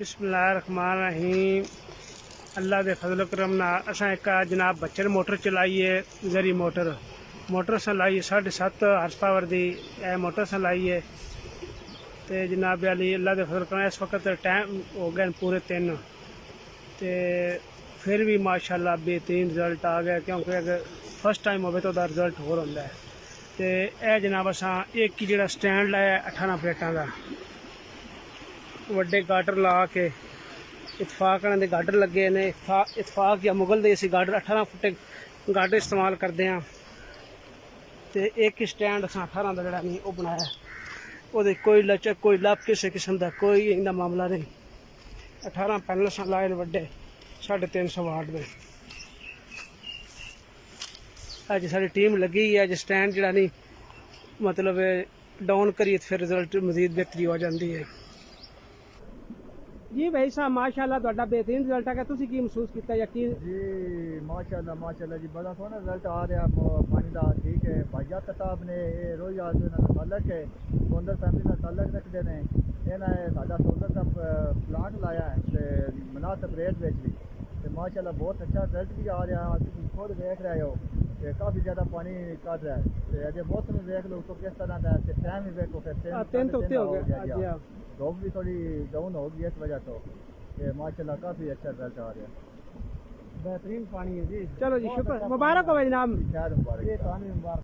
बिस्मिल्लाहिर्रहमानिर्रहीम। अल्लाह के फजल करम नाल असां एक जनाब बच्चर मोटर चलाई है, जरी मोटर से लाई 7.5 हार्स पावर दी मोटर से लाई है। तो जनाब अली अल्लाह के फजल करम इस वक्त टाइम हो गए पूरे 3 तो फिर भी माशाल्लाह बेहतरीन रिजल्ट आ गया, क्योंकि अगर फर्स्ट टाइम हो तो रिजल्ट होर होंदा है। तो यह जनाब असां एक ही जो स्टैंड लाया 18 प्लेटां का वड्डे गाडर ला के इतफाक दे गाडर लगे ने, इतफाक या मुगल दे गाडर 18 फुट गाडर इस्तेमाल करते हैं। तो एक स्टैंड अस 18 का जोड़ा नहीं वो बनाया, वो कोई लचक कोई लप किसी किस्म का कोई इनका मामला नहीं। 18 पैनल अस लाए वड्डे 350 वाट में। अज सारी टीम लगी है, अज स्टैंड जोड़ा नहीं मतलब डाउन करिए फिर रिजल्ट मजीद बेहतरी हो जाती है। जी भाई साहब माशाल्लाह तुहाडा बेहतरीन रिजल्ट है, तुसीं की महसूस किया यकीन? जी माशाल्लाह जी बड़ा सोहना रिजल्ट आ रहा पानी का। ठीक है भाईया कताब ने रोज आदमी ताल्लक है सोलर फैमिली का ताल्लक रखते हैं। इन्हें साडा सोलर का प्लांट लाया है तो मुनासिब रेट बेच भी तो माशाल्लाह बहुत अच्छा रिजल्ट भी आ रहा है। तुम खुद देख रहे हो काफ़ी ज़्यादा पानी कट रहा है। अजय मौसम देख लो तो किस तरह का है, टाइम भी देखो फिर हो गया, धूप भी थोड़ी डाउन होगी इस वजह तो माशाल्लाह काफ़ी अच्छा रिजल्ट आ रहा है। बेहतरीन पानी है जी। चलो जी शुक्र, मुबारक हो जनाब। मुबारक।